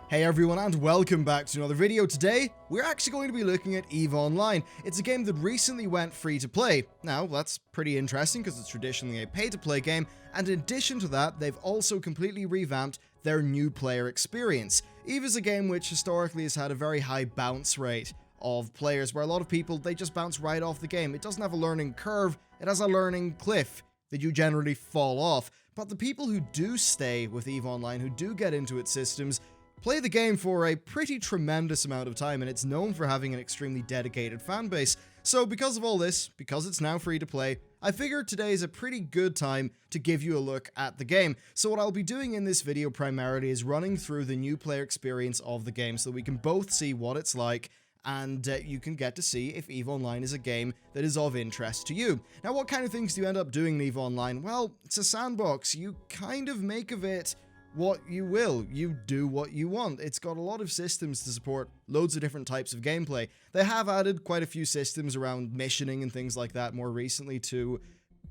Hey everyone, and welcome back to another video. Today, we're actually going to be looking at EvE Online. It's a game that recently went free to play. Now, that's pretty interesting because it's traditionally a pay-to-play game, and in addition to that, they've also completely revamped their new player experience. EvE is a game which historically has had a very high bounce rate of players, where a lot of people, they just bounce right off the game. It doesn't have a learning curve, it has a learning cliff that you generally fall off. But the people who do stay with EvE Online, who do get into its systems, play the game for a pretty tremendous amount of time, and it's known for having an extremely dedicated fan base. So because of all this, because it's now free to play, I figured today is a pretty good time to give you a look at the game. So what I'll be doing in this video primarily is running through the new player experience of the game so that we can both see what it's like, and you can get to see if EvE Online is a game that is of interest to you. Now, what kind of things do you end up doing in EvE Online? Well, it's a sandbox. You kind of make of it what you will. You do what you want. It's got a lot of systems to support loads of different types of gameplay. They have added quite a few systems around missioning and things like that more recently to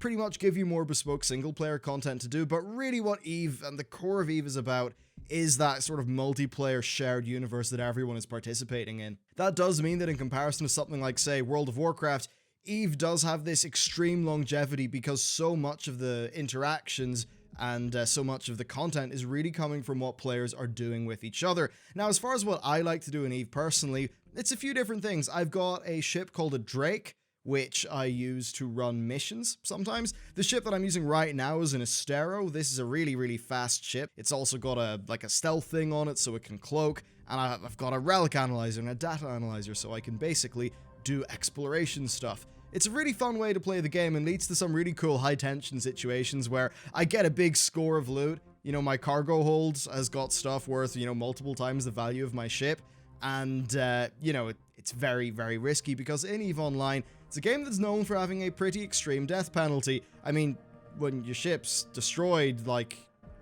pretty much give you more bespoke single-player content to do, but really what EvE and the core of EvE is about is that sort of multiplayer shared universe that everyone is participating in. That does mean that in comparison to something like, say, World of Warcraft, EvE does have this extreme longevity because so much of the interactions and so much of the content is really coming from what players are doing with each other. Now, as far as what I like to do in EvE personally, it's a few different things. I've got a ship called a Drake, which I use to run missions sometimes. The ship that I'm using right now is an Astero. This is a really fast ship. It's also got a stealth thing on it so it can cloak, and I've got a relic analyzer and a data analyzer so I can basically do exploration stuff. It's a really fun way to play the game and leads to some really cool high-tension situations where I get a big score of loot. You know, my cargo hold has got stuff worth, multiple times the value of my ship. And, it's very risky because in EvE Online, it's a game that's known for having a pretty extreme death penalty. I mean, when your ship's destroyed,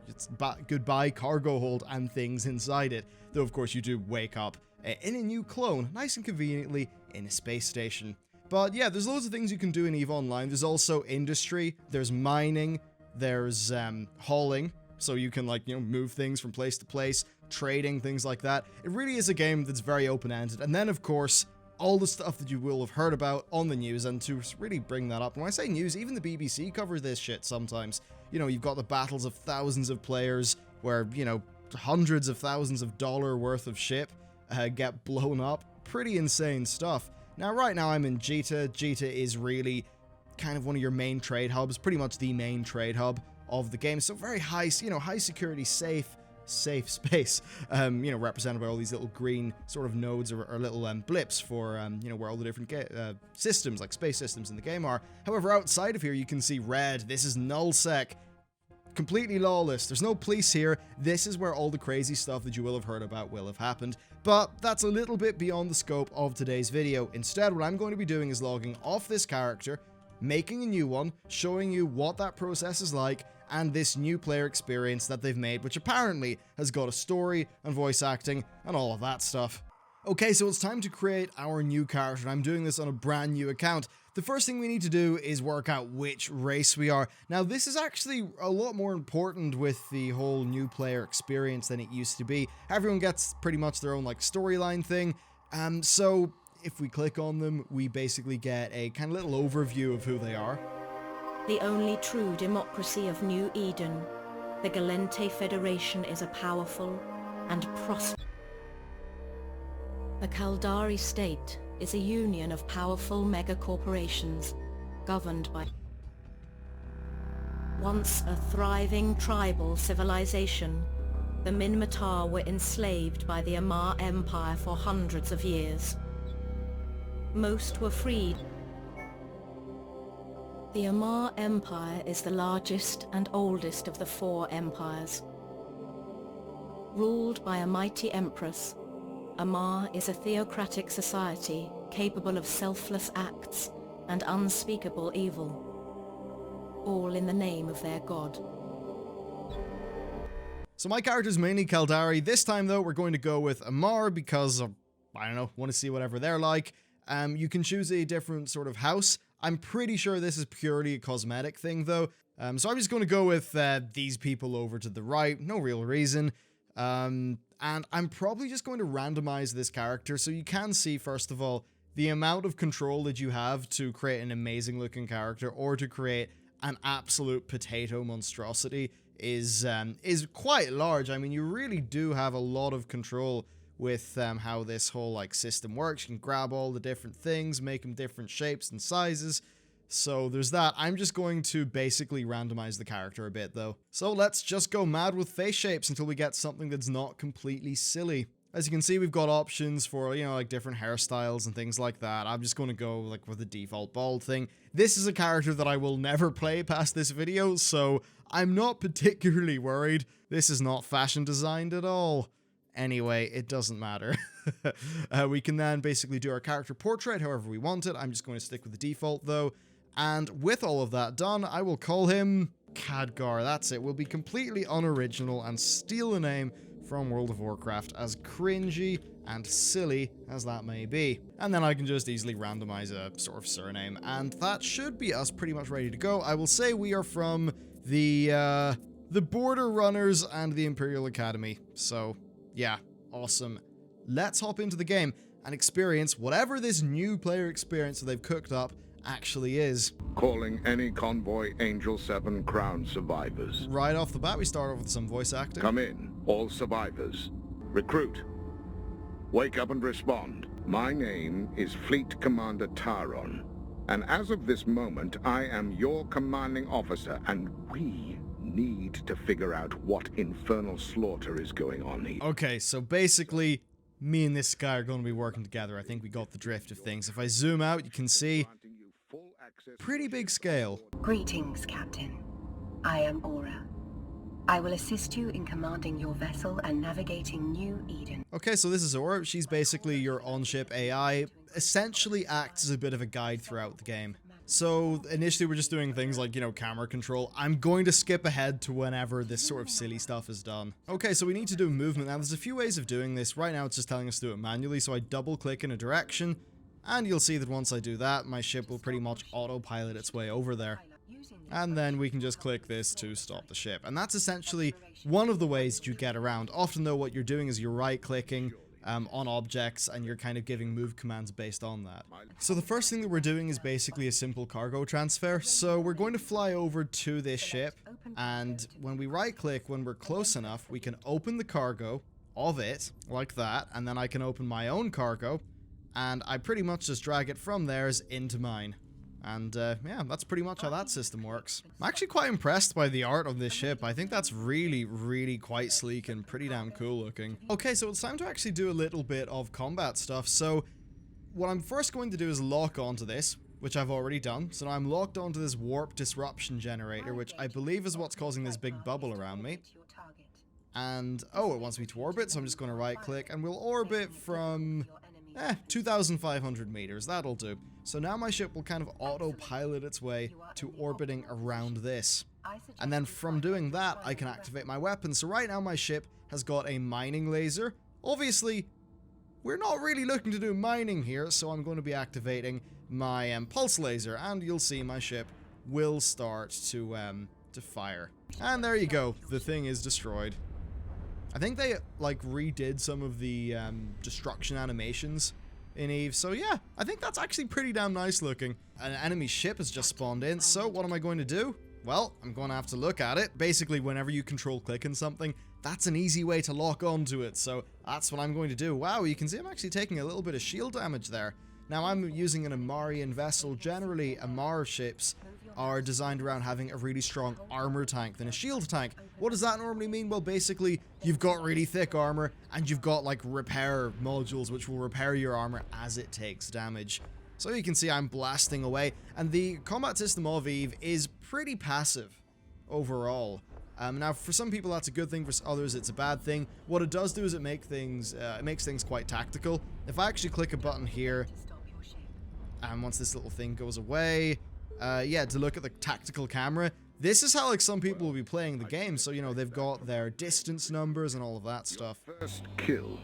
it's goodbye cargo hold and things inside it. Though, of course, you do wake up in a new clone, nice and conveniently in a space station. But yeah, there's loads of things you can do in EvE Online. There's also industry, there's mining, there's hauling, so you can move things from place to place, trading, things like that. It really is a game that's very open-ended. And then, of course, all the stuff that you will have heard about on the news, and to really bring that up, and when I say news, even the BBC covers this shit sometimes. You've got the battles of thousands of players where, hundreds of thousands of dollars worth of ship get blown up. Pretty insane stuff. Now, right now I'm in Jita. Jita is really kind of one of your main trade hubs, pretty much the main trade hub of the game. So very high, high security, safe space, represented by all these little green sort of nodes or little blips for, where all the different systems, like space systems in the game are. However, outside of here, you can see red. This is nullsec. Completely lawless. There's no police here. This is where all the crazy stuff that you will have heard about will have happened. But that's a little bit beyond the scope of today's video. Instead, what I'm going to be doing is logging off this character, making a new one, showing you what that process is like, and this new player experience that they've made, which apparently has got a story and voice acting and all of that stuff. Okay, so it's time to create our new character, and I'm doing this on a brand new account. The first thing we need to do is work out which race we are. Now, this is actually a lot more important with the whole new player experience than it used to be. Everyone gets pretty much their own storyline thing, so if we click on them, we basically get a kind of little overview of who they are. The only true democracy of New Eden, the GALLENTE Federation is a powerful and prosperous. The CALDARI state is a union of powerful megacorporations governed by once a thriving tribal civilization. The Minmatar were enslaved by the AMARR Empire for hundreds of years. Most were freed. The AMARR Empire is the largest and oldest of the 4 empires. Ruled by a mighty empress, AMARR is a theocratic society capable of selfless acts and unspeakable evil, all in the name of their god. So my character's mainly CALDARI. This time, though, we're going to go with AMARR because, I don't know, want to see whatever they're like. You can choose a different sort of house. I'm pretty sure this is purely a cosmetic thing, though. So I'm just going to go with these people over to the right. No real reason. And I'm probably just going to randomize this character so you can see, first of all, the amount of control that you have to create an amazing looking character or to create an absolute potato monstrosity is quite large. I mean, you really do have a lot of control with how this whole like system works. You can grab all the different things, make them different shapes and sizes. So there's that. I'm just going to basically randomize the character a bit though. So let's just go mad with face shapes until we get something that's not completely silly. As you can see, we've got options for, you know, like different hairstyles and things like that. I'm just going to go like with the default bald thing. This is a character that I will never play past this video, so I'm not particularly worried. This is not fashion designed at all. Anyway, it doesn't matter. We can then basically do our character portrait however we want it. I'm just going to stick with the default though. And with all of that done, I will call him Khadgar. That's it. We'll be completely unoriginal and steal the name from World of Warcraft, as cringy and silly as that may be. And then I can just easily randomize a sort of surname, and that should be us pretty much ready to go. I will say we are from the Border Runners and the Imperial Academy. So, yeah, awesome. Let's hop into the game and experience whatever this new player experience that they've cooked up actually is. Calling any convoy Angel 7 Crown survivors. Right off the bat, we start off with some voice acting. Come in, all survivors. Recruit. Wake up and respond. My name is Fleet Commander Taron, and as of this moment, I am your commanding officer, and we need to figure out what infernal slaughter is going on here. Okay, so basically, me and this guy are going to be working together. I think we got the drift of things. If I zoom out, you can see pretty big scale. Greetings, Captain. I am Aura. I will assist you in commanding your vessel and navigating New Eden. Okay, so this is Aura. She's basically your on-ship AI. Essentially acts as a bit of a guide throughout the game. So initially we're just doing things like, you know, camera control. I'm going to skip ahead to whenever this sort of silly stuff is done. Okay, so we need to do movement. Now there's a few ways of doing this. Right now it's just telling us to do it manually, so I double click in a direction. And you'll see that once I do that, my ship will pretty much autopilot its way over there. And then we can just click this to stop the ship. And that's essentially one of the ways that you get around. Often though, what you're doing is you're right-clicking on objects and you're kind of giving move commands based on that. So the first thing that we're doing is basically a simple cargo transfer. So we're going to fly over to this ship, and when we right-click, when we're close enough, we can open the cargo of it, like that, and then I can open my own cargo, and I pretty much just drag it from theirs into mine. And yeah, that's pretty much how that system works. I'm actually quite impressed by the art of this ship. I think that's really, really quite sleek and pretty damn cool looking. Okay, so it's time to actually do a little bit of combat stuff. So what I'm first going to do is lock onto this, which I've already done. So now I'm locked onto this warp disruption generator, which I believe is what's causing this big bubble around me. And, oh, it wants me to orbit, so I'm just going to right click, and we'll orbit from 2,500 meters, that'll do. So now my ship will kind of autopilot its way to orbiting around this. And then from doing that, I can activate my weapon. So right now my ship has got a mining laser. Obviously, we're not really looking to do mining here, so I'm going to be activating my pulse laser, and you'll see my ship will start to fire. And there you go, the thing is destroyed. I think they, like, redid some of the destruction animations in EvE, so yeah, I think that's actually pretty damn nice looking. An enemy ship has just spawned in, so what am I going to do? Well, I'm going to have to look at it. Basically, whenever you control click on something, that's an easy way to lock onto it, so that's what I'm going to do. Wow, you can see I'm actually taking a little bit of shield damage there. Now, I'm using an AMARRian vessel. Generally, AMARR ships are designed around having a really strong armor tank than a shield tank. What does that normally mean? Well, basically, you've got really thick armor, and you've got, like, repair modules, which will repair your armor as it takes damage. So you can see I'm blasting away, and the combat system of EvE is pretty passive overall. Now, for some people that's a good thing, for others it's a bad thing. What it does do is it makes things quite tactical. If I actually click a button here, and once this little thing goes away, yeah, to look at the tactical camera, this is how, like, some people will be playing the game. So, you know, they've got their distance numbers and all of that stuff. First kill.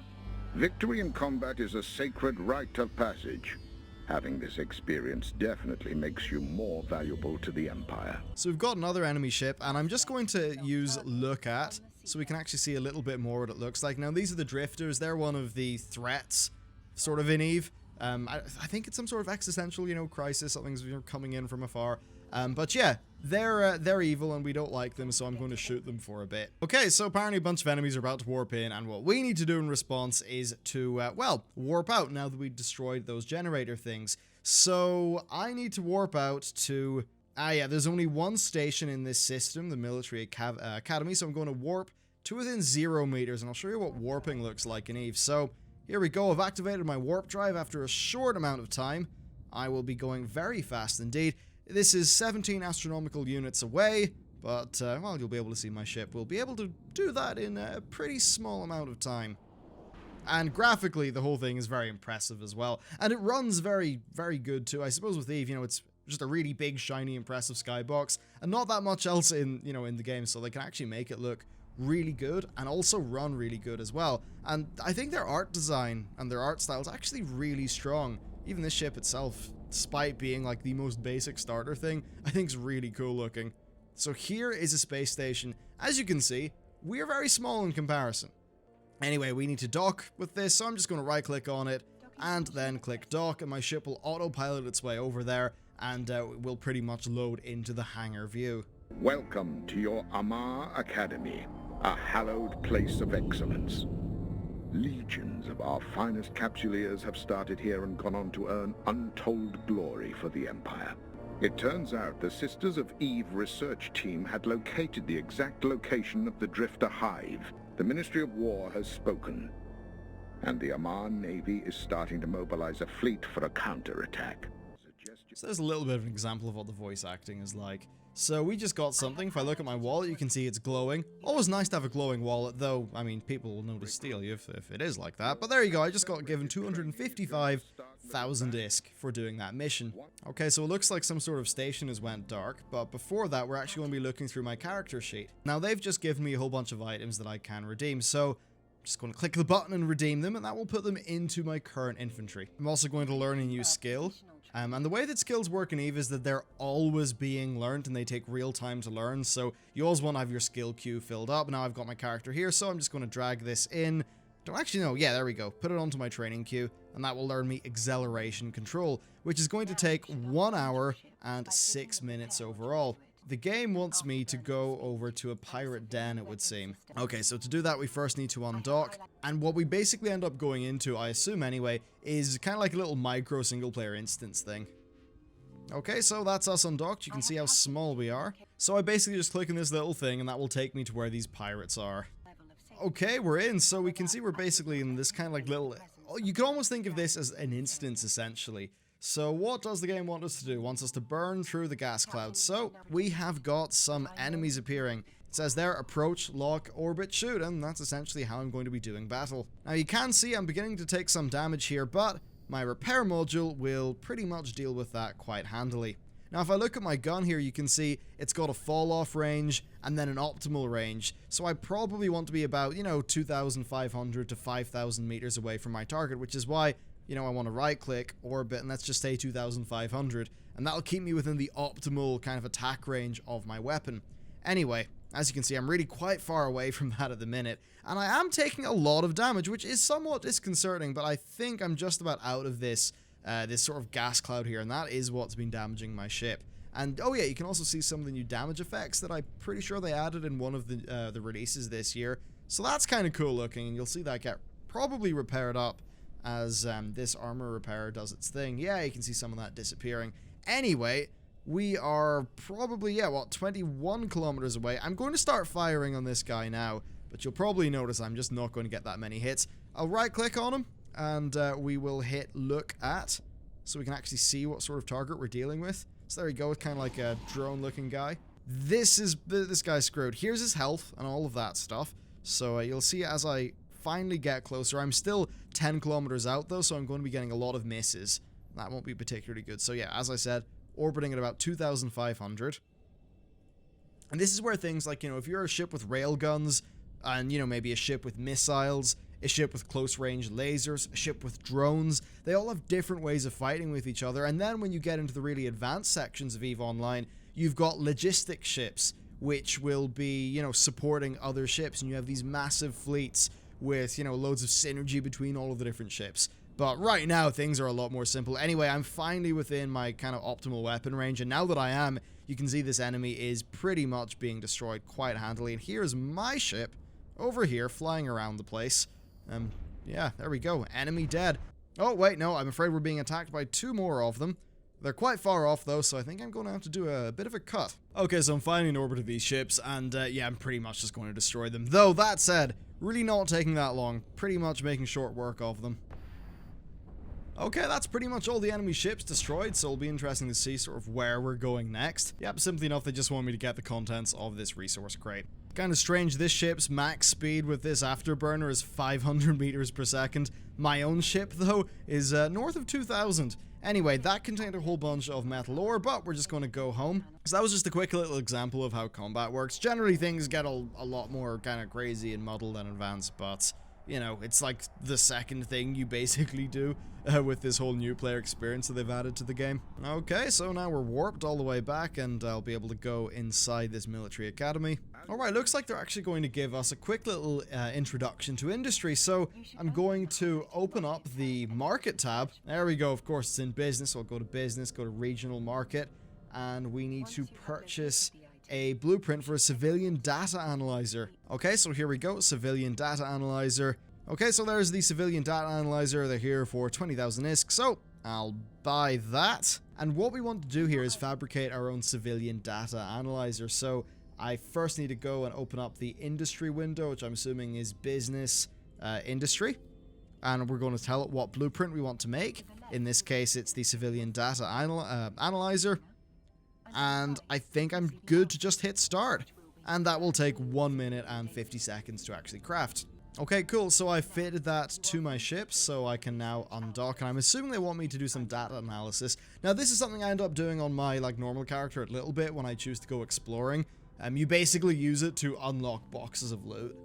Victory in combat is a sacred rite of passage. Having this experience definitely makes you more valuable to the Empire. So we've got another enemy ship, and I'm just going to use look at so we can actually see a little bit more what it looks like. Now, these are the drifters. They're one of the threats, sort of, in EVE. I think it's some sort of existential, crisis. Something's coming in from afar. But yeah, they're evil and we don't like them, so I'm going to shoot them for a bit. Okay, so apparently a bunch of enemies are about to warp in, and what we need to do in response is to, well, warp out now that we destroyed those generator things. So I need to warp out to... yeah, there's only one station in this system, the military academy, so I'm going to warp to within 0 meters, and I'll show you what warping looks like in EVE. So here we go. I've activated my warp drive after a short amount of time. I will be going very fast indeed. This is 17 astronomical units away, but, well, you'll be able to see my ship. We'll be able to do that in a pretty small amount of time. And graphically, the whole thing is very impressive as well. And it runs very, very good too. I suppose with EVE, it's just a really big, shiny, impressive skybox, and not that much else in, in the game, so they can actually make it look really good and also run really good as well. And I think their art design and their art style is actually really strong. Even this ship itself, despite being like the most basic starter thing, I think is really cool looking. So here is a space station. As you can see, we are very small in comparison. Anyway, we need to dock with this, so I'm just going to right click on it and then click dock, and my ship will autopilot its way over there, and it will pretty much load into the hangar view. Welcome to your AMARR Academy, a hallowed place of excellence. Legions of our finest capsuleers have started here and gone on to earn untold glory for the Empire. It turns out the Sisters of EVE research team had located the exact location of the Drifter Hive. The Ministry of War has spoken, and the AMARR Navy is starting to mobilize a fleet for a counterattack. So there's a little bit of an example of what the voice acting is like. So we just got something. If I look at my wallet, you can see it's glowing. Always nice to have a glowing wallet, though, I mean, people will know to steal you if it is like that. But there you go, I just got given 255,000 ISK for doing that mission. Okay, so it looks like some sort of station has went dark, but before that, we're actually going to be looking through my character sheet. Now, they've just given me a whole bunch of items that I can redeem, so I'm just going to click the button and redeem them, and that will put them into my current infantry. I'm also going to learn a new skill. And the way that skills work in EVE is that they're always being learned and they take real time to learn, so you always want to have your skill queue filled up. Now I've got my character here, so I'm just going to drag this in. Don't actually know, yeah, there we go. Put it onto my training queue, and that will learn me acceleration control, which is going to take 1 hour and 6 minutes overall. The game wants me to go over to a pirate den, it would seem. Okay, so to do that, we first need to undock. And what we basically end up going into, I assume anyway, is kind of like a little micro single-player instance thing. Okay, so that's us undocked. You can see how small we are. So I basically just click on this little thing, and that will take me to where these pirates are. Okay, we're in. So we can see we're basically in this kind of like little... You could almost think of this as an instance, essentially. So what does the game want us to do? It wants us to burn through the gas clouds. So we have got some enemies appearing. It says there, approach, lock, orbit, shoot, and that's essentially how I'm going to be doing battle. Now you can see I'm beginning to take some damage here, but my repair module will pretty much deal with that quite handily. Now if I look at my gun here, you can see it's got a fall off range and then an optimal range. So I probably want to be about, 2,500 to 5,000 meters away from my target, which is why I want to right-click, orbit, and let's just say 2,500, and that'll keep me within the optimal kind of attack range of my weapon. Anyway, as you can see, I'm really quite far away from that at the minute, and I am taking a lot of damage, which is somewhat disconcerting, but I think I'm just about out of this sort of gas cloud here, and that is what's been damaging my ship. And, oh yeah, you can also see some of the new damage effects that I'm pretty sure they added in one of the releases this year, so that's kind of cool looking, and you'll see that get probably repaired up as this armor repair does its thing. Yeah, you can see some of that disappearing. Anyway, we are probably, 21 kilometers away. I'm going to start firing on this guy now, but you'll probably notice I'm just not going to get that many hits. I'll right-click on him, and we will hit look at, so we can actually see what sort of target we're dealing with. So there we go, it's kind of like a drone-looking guy. This guy's screwed. Here's his health and all of that stuff. So you'll see as I finally get closer. I'm still 10 kilometers out though, so I'm going to be getting a lot of misses. That won't be particularly good. So yeah, as I said, orbiting at about 2,500. And this is where things like, if you're a ship with railguns, and, maybe a ship with missiles, a ship with close-range lasers, a ship with drones, they all have different ways of fighting with each other. And then when you get into the really advanced sections of EVE Online, you've got logistic ships, which will be, you know, supporting other ships, and you have these massive fleets with, you know, loads of synergy between all of the different ships. But right now, things are a lot more simple. Anyway, I'm finally within my kind of optimal weapon range, and now that I am, you can see this enemy is pretty much being destroyed quite handily. And here's my ship over here flying around the place. Yeah, there we go. Enemy dead. Oh, wait, no, I'm afraid we're being attacked by 2 more of them. They're quite far off, though, so I think I'm going to have to do a bit of a cut. Okay, so I'm finally in orbit of these ships, and yeah, I'm pretty much just going to destroy them. Though, that said, really not taking that long. Pretty much making short work of them. Okay, that's pretty much all the enemy ships destroyed, so it'll be interesting to see sort of where we're going next. Yep, simply enough, they just want me to get the contents of this resource crate. Kind of strange, this ship's max speed with this afterburner is 500 meters per second. My own ship, though, is north of 2,000. Anyway, that contained a whole bunch of metal ore, but we're just going to go home. So that was just a quick little example of how combat works. Generally, things get a lot more kind of crazy and muddled and advanced, but you know, it's like the second thing you basically do with this whole new player experience that they've added to the game. Okay, so now we're warped all the way back, and I'll be able to go inside this military academy. Alright, looks like they're actually going to give us a quick little introduction to industry, so I'm going to open up the market tab. There we go, of course it's in business, so I'll go to business, go to regional market, and we need to purchase a blueprint for a civilian data analyzer. Okay, so here we go, civilian data analyzer. Okay, so there's the civilian data analyzer. They're here for 20,000 ISK, so I'll buy that. And what we want to do here is fabricate our own civilian data analyzer. So I first need to go and open up the industry window, which I'm assuming is business industry. And we're going to tell it what blueprint we want to make. In this case, it's the civilian data analyzer. And I think I'm good to just hit start. And that will take 1 minute and 50 seconds to actually craft. Okay, cool. So I fitted that to my ship, so I can now undock. And I'm assuming they want me to do some data analysis. Now, this is something I end up doing on my normal character a little bit when I choose to go exploring. You basically use it to unlock boxes of loot,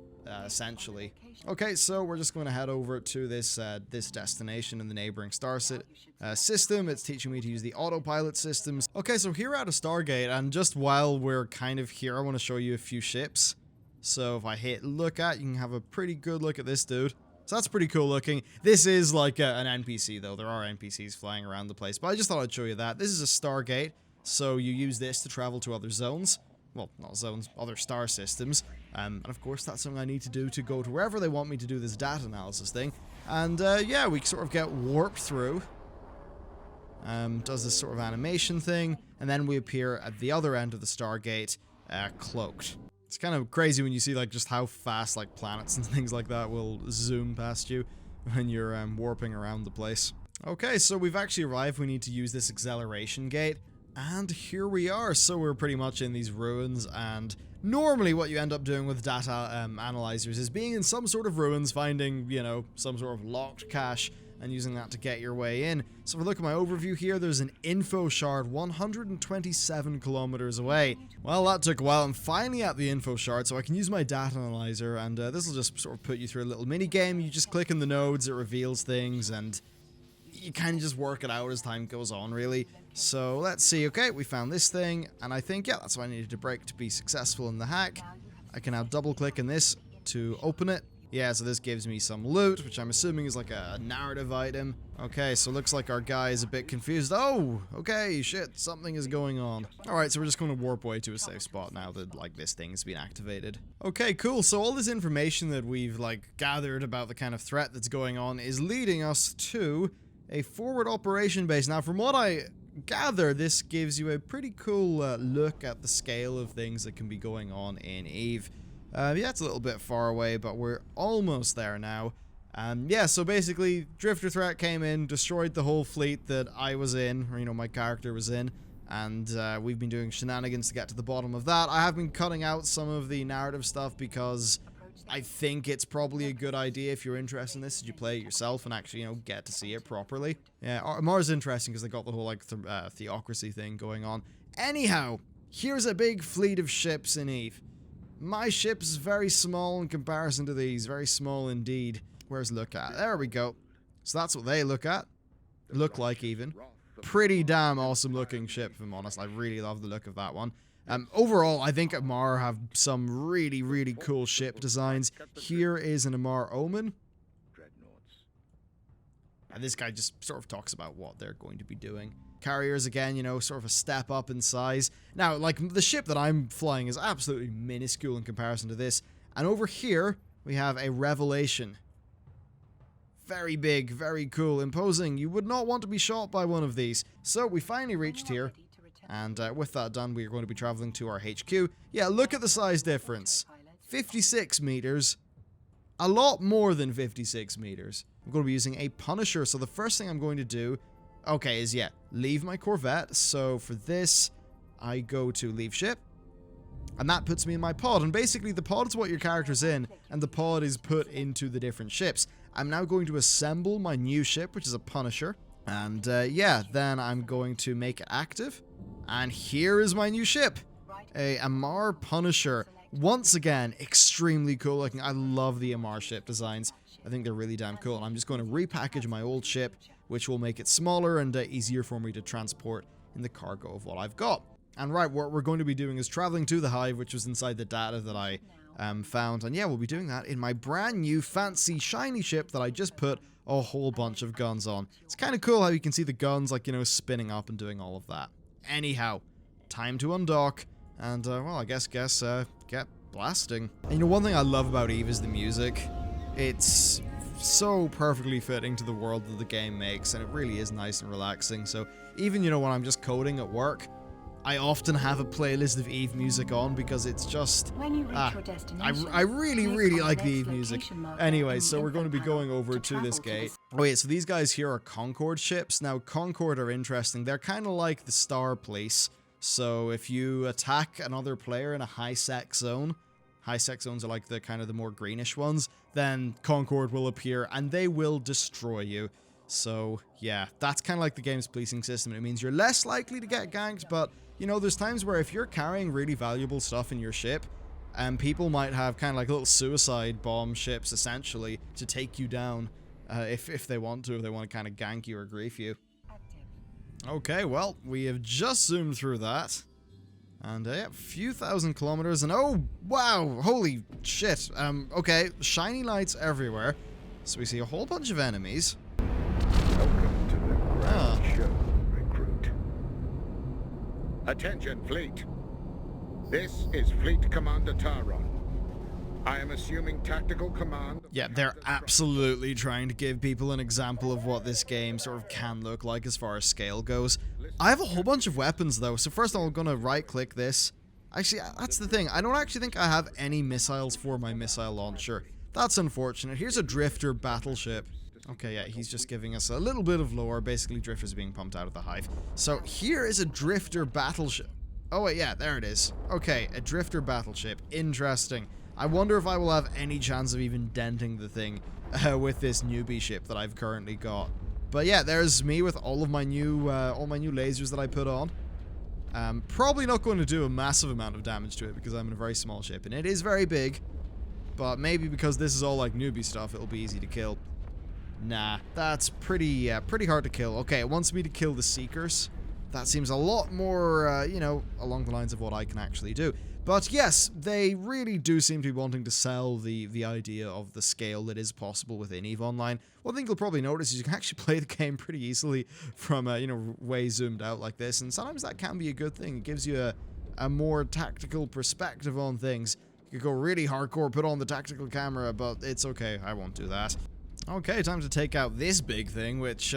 essentially. Okay, so we're just going to head over to this this destination in the neighboring star system. It's teaching me to use the autopilot systems. Okay, so here at a Stargate, and just while we're kind of here, I want to show you a few ships. So if I hit look at, you can have a pretty good look at this dude. So that's pretty cool looking. This is like an NPC, though. There are NPCs flying around the place, but I just thought I'd show you that. This is a Stargate, so you use this to travel to other zones. Well, not zones, other star systems. And of course, that's something I need to do to go to wherever they want me to do this data analysis thing. And yeah, we sort of get warped through. Does this sort of animation thing. And then we appear at the other end of the Stargate, cloaked. It's kind of crazy when you see just how fast planets and things like that will zoom past you when you're warping around the place. Okay, so we've actually arrived. We need to use this acceleration gate. And here we are, so we're pretty much in these ruins, and normally what you end up doing with data analyzers is being in some sort of ruins, finding, you know, some sort of locked cache, and using that to get your way in. So if we look at my overview here, there's an info shard 127 kilometers away. Well, that took a while. I'm finally at the info shard, so I can use my data analyzer, and this will just sort of put you through a little mini game. You just click in the nodes, it reveals things, and you kind of just work it out as time goes on, really. So let's see. Okay, we found this thing, and I think, yeah, that's what I needed to break to be successful in the hack. I can now double click in this to open it. Yeah, so this gives me some loot, which I'm assuming is like a narrative item. Okay, so looks like our guy is a bit confused. Oh, okay, shit, something is going on. Alright, so we're just going to warp away to a safe spot now that, this thing's been activated. Okay, cool, so all this information that we've, gathered about the kind of threat that's going on is leading us to a forward operation base. Now, from what I gather, this gives you a pretty cool look at the scale of things that can be going on in EvE. Yeah, it's a little bit far away, but we're almost there now. Yeah, so basically, Drifter Threat came in, destroyed the whole fleet that I was in, or, my character was in, and we've been doing shenanigans to get to the bottom of that. I have been cutting out some of the narrative stuff because I think it's probably a good idea if you're interested in this, that you play it yourself and actually, get to see it properly. Yeah, AMARR's interesting because they got the whole, theocracy thing going on. Anyhow, here's a big fleet of ships in EvE. My ship's very small in comparison to these. Very small indeed. Where's look at? There we go. So that's what they look at. Look like even. Pretty damn awesome looking ship, if I'm honest. I really love the look of that one. Overall, I think AMARR have some really, really cool ship designs. Here is an AMARR Omen. And this guy just sort of talks about what they're going to be doing. Carriers, again, you know, sort of a step up in size. Now, like, the ship that I'm flying is absolutely minuscule in comparison to this. And over here, we have a Revelation. Very big, very cool, imposing. You would not want to be shot by one of these. So, we finally reached here. And with that done, we are going to be traveling to our HQ. Yeah, look at the size difference. 56 meters. A lot more than 56 meters. I'm going to be using a Punisher, so the first thing I'm going to do, okay, is, yeah, leave my Corvette. So for this, I go to leave ship, and that puts me in my pod. And basically, the pod is what your character's in, and the pod is put into the different ships. I'm now going to assemble my new ship, which is a Punisher. And, yeah, then I'm going to make it active. And here is my new ship, a AMARR Punisher. Once again, extremely cool looking. I love the AMARR ship designs. I think they're really damn cool. And I'm just going to repackage my old ship, which will make it smaller and easier for me to transport in the cargo of what I've got. And right, what we're going to be doing is traveling to the Hive, which was inside the data that I found. And yeah, we'll be doing that in my brand new fancy shiny ship that I just put a whole bunch of guns on. It's kind of cool how you can see the guns, like, you know, spinning up and doing all of that. Anyhow, time to undock. And, well, I guess, get blasting. And, you know, one thing I love about EVE is the music. It's so perfectly fitting to the world that the game makes, and it really is nice and relaxing. So, even, you know, when I'm just coding at work, I often have a playlist of EVE music on because it's just... When you reach your destination, I really like the EVE music. Anyway, so we're going to be going over to this gate. Oh wait, so these guys here are Concord ships. Now, Concord are interesting. They're kind of like the Star Police. So if you attack another player in a high-sec zone, high-sec zones are like the kind of the more greenish ones, then Concord will appear and they will destroy you. So yeah, that's kind of like the game's policing system. It means you're less likely to get ganked, but you know, there's times where if you're carrying really valuable stuff in your ship, people might have kind of like little suicide bomb ships essentially to take you down if they want to, if they want to kind of gank you or grief you. Okay, well, we have just zoomed through that. And, yeah, a few thousand kilometers, and oh, wow, holy shit. Okay, shiny lights everywhere. So we see a whole bunch of enemies. Welcome to the grand show, recruit. Attention, fleet. This is Fleet Commander Taron. I am assuming tactical command. Yeah, they're absolutely trying to give people an example of what this game sort of can look like as far as scale goes. I have a whole bunch of weapons though, so first I'm going to right-click this. Actually, that's the thing. I don't actually think I have any missiles for my missile launcher. That's unfortunate. Here's a drifter battleship. Okay, yeah, he's just giving us a little bit of lore. Basically, drifters being pumped out of the Hive. So here is a drifter battleship. Oh wait, yeah, there it is. Okay, a drifter battleship. Interesting. I wonder if I will have any chance of even denting the thing with this newbie ship that I've currently got. But yeah, there's me with all of my new lasers that I put on. Probably not going to do a massive amount of damage to it because I'm in a very small ship, and it is very big. But maybe because this is all like newbie stuff, it'll be easy to kill. Nah, that's pretty hard to kill. Okay, it wants me to kill the Seekers. That seems a lot more, you know, along the lines of what I can actually do. But yes, they really do seem to be wanting to sell the idea of the scale that is possible within EVE Online. One thing you'll probably notice is you can actually play the game pretty easily from, you know, way zoomed out like this. And sometimes that can be a good thing. It gives you a more tactical perspective on things. You could go really hardcore, put on the tactical camera, but it's okay. I won't do that. Okay, time to take out this big thing, which,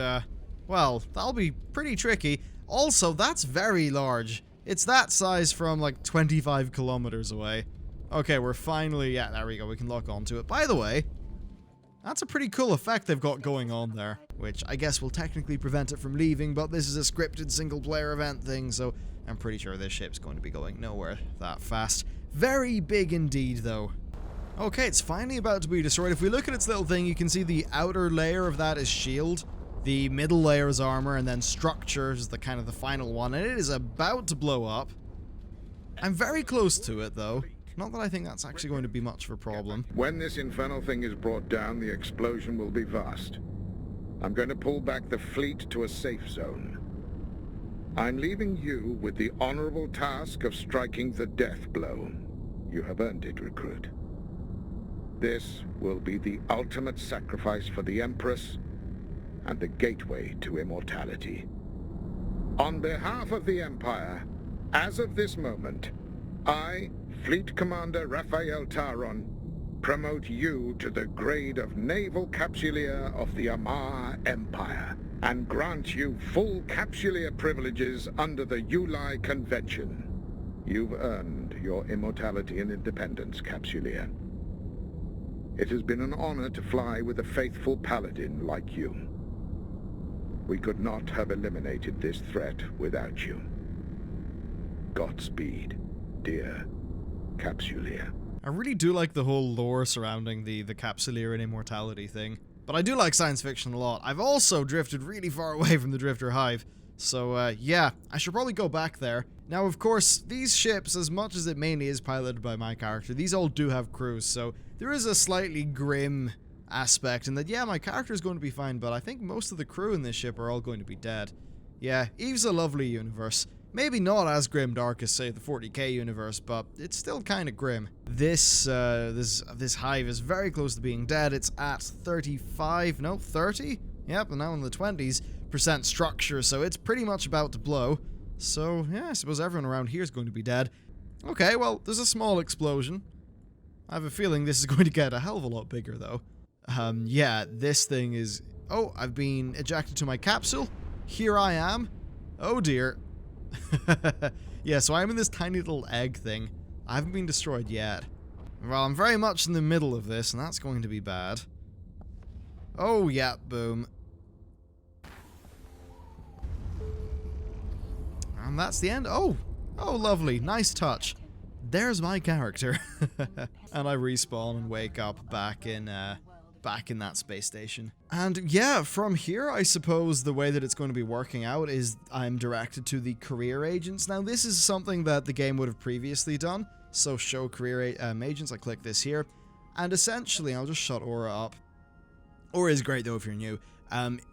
well, that'll be pretty tricky. Also, that's very large. It's that size from like 25 kilometers away. Okay, we're finally... Yeah, there we go. We can lock onto it. By the way, that's a pretty cool effect they've got going on there, which I guess will technically prevent it from leaving, but this is a scripted single-player event thing, so I'm pretty sure this ship's going to be going nowhere that fast. Very big indeed, though. Okay, it's finally about to be destroyed. If we look at its little thing, you can see the outer layer of that is shield. The middle layer is armor, and then structure is the kind of the final one, and it is about to blow up. I'm very close to it, though. Not that I think that's actually going to be much of a problem. When this infernal thing is brought down, the explosion will be vast. I'm going to pull back the fleet to a safe zone. I'm leaving you with the honorable task of striking the death blow. You have earned it, recruit. This will be the ultimate sacrifice for the Empress and the gateway to immortality. On behalf of the Empire, as of this moment, I, Fleet Commander Raphael Taron, promote you to the grade of Naval Capsuleer of the AMARR Empire, and grant you full Capsuleer privileges under the Ulai Convention. You've earned your immortality and independence, Capsuleer. It has been an honor to fly with a faithful paladin like you. We could not have eliminated this threat without you. Godspeed, dear Capsuleer. I really do like the whole lore surrounding the Capsuleer and immortality thing. But I do like science fiction a lot. I've also drifted really far away from the Drifter Hive. So, yeah, I should probably go back there. Now, of course, these ships, as much as it mainly is piloted by my character, these all do have crews, so there is a slightly grim aspect in that, yeah, my character is going to be fine, but I think most of the crew in this ship are all going to be dead. Yeah, EVE's a lovely universe. Maybe not as grim dark as, say, the 40k universe, but it's still kind of grim. This hive is very close to being dead. It's at 30? Yep, and now in the 20s% structure, so it's pretty much about to blow. So, yeah, I suppose everyone around here is going to be dead. Okay, well, there's a small explosion. I have a feeling this is going to get a hell of a lot bigger, though. Yeah, this thing is... Oh, I've been ejected to my capsule. Here I am. Oh, dear. Yeah, so I'm in this tiny little egg thing. I haven't been destroyed yet. Well, I'm very much in the middle of this, and that's going to be bad. Oh, yeah, boom. And that's the end. Oh, lovely. Nice touch. There's my character. And I respawn and wake up back in that space station. And yeah, from here, I suppose the way that it's going to be working out is I'm directed to the career agents. Now, this is something that the game would have previously done. So show career agents, I click this here. And essentially, I'll just shut Aura up. Aura is great though if you're new.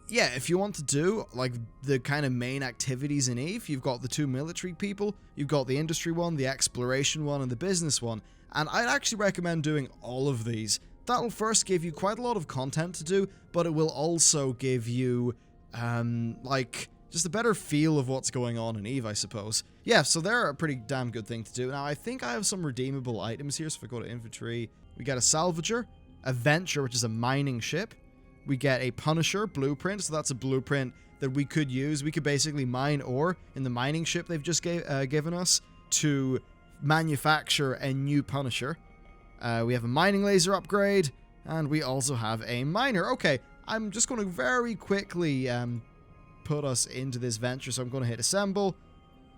Yeah, if you want to do, like, the kind of main activities in EVE, you've got the two military people, you've got the industry one, the exploration one, and the business one. And I'd actually recommend doing all of these. That'll first give you quite a lot of content to do, but it will also give you, like, just a better feel of what's going on in EVE, I suppose. Yeah, so they're a pretty damn good thing to do. Now, I think I have some redeemable items here, so if I go to inventory, we get a salvager, a venture, which is a mining ship. We get a Punisher blueprint, so that's a blueprint that we could use. We could basically mine ore in the mining ship they've just given us to manufacture a new Punisher. We have a mining laser upgrade, and we also have a miner. Okay, I'm just going to very quickly put us into this venture, so I'm going to hit assemble.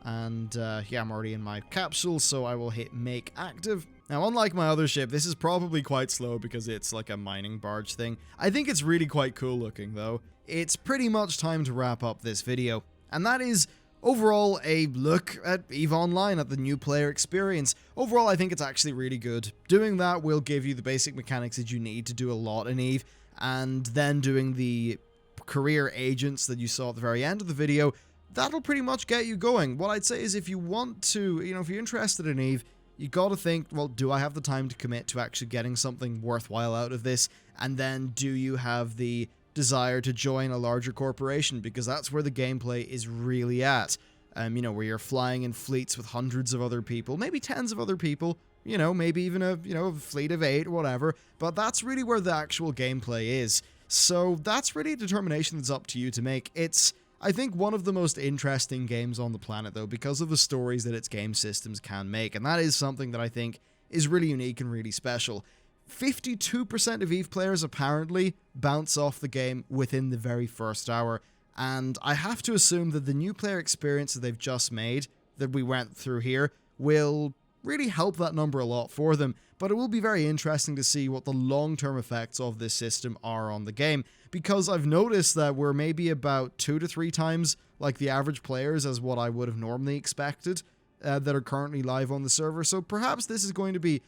And yeah, I'm already in my capsule, so I will hit make active. Now, unlike my other ship, this is probably quite slow because it's like a mining barge thing. I think it's really quite cool looking, though. It's pretty much time to wrap up this video. And that is, overall, a look at EVE Online, at the new player experience. Overall, I think it's actually really good. Doing that will give you the basic mechanics that you need to do a lot in EVE. And then doing the career agents that you saw at the very end of the video, that'll pretty much get you going. What I'd say is if you want to, if you're interested in EVE, you gotta think, well, do I have the time to commit to actually getting something worthwhile out of this? And then do you have the desire to join a larger corporation? Because that's where the gameplay is really at. Where you're flying in fleets with hundreds of other people, maybe tens of other people, maybe even a fleet of 8 or whatever. But that's really where the actual gameplay is. So that's really a determination that's up to you to make. It's, I think, one of the most interesting games on the planet, though, because of the stories that its game systems can make, and that is something that I think is really unique and really special. 52% of EVE players apparently bounce off the game within the very first hour, and I have to assume that the new player experience that they've just made, that we went through here, will really help that number a lot for them, but it will be very interesting to see what the long-term effects of this system are on the game, because I've noticed that we're maybe about 2 to 3 times like the average players as what I would have normally expected that are currently live on the server, so perhaps this is going to be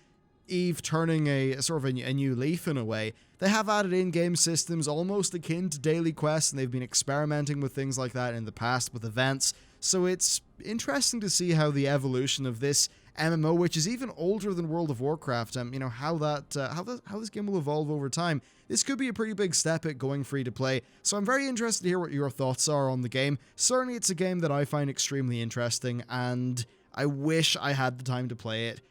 EvE turning a sort of a new leaf in a way. They have added in-game systems almost akin to daily quests, and they've been experimenting with things like that in the past with events. So it's interesting to see how the evolution of this MMO, which is even older than World of Warcraft, how this game will evolve over time. This could be a pretty big step at going free to play, so I'm very interested to hear what your thoughts are on the game. Certainly it's a game that I find extremely interesting, and I wish I had the time to play it.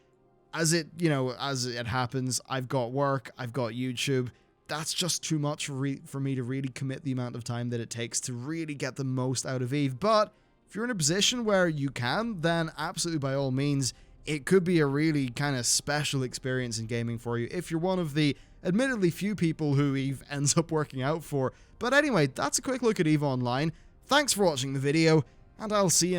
As it happens, I've got work, I've got YouTube. That's just too much for me to really commit the amount of time that it takes to really get the most out of EvE. But if you're in a position where you can, then absolutely by all means, it could be a really kind of special experience in gaming for you if you're one of the admittedly few people who EvE ends up working out for. But anyway, that's a quick look at EvE Online. Thanks for watching the video, and I'll see you next time.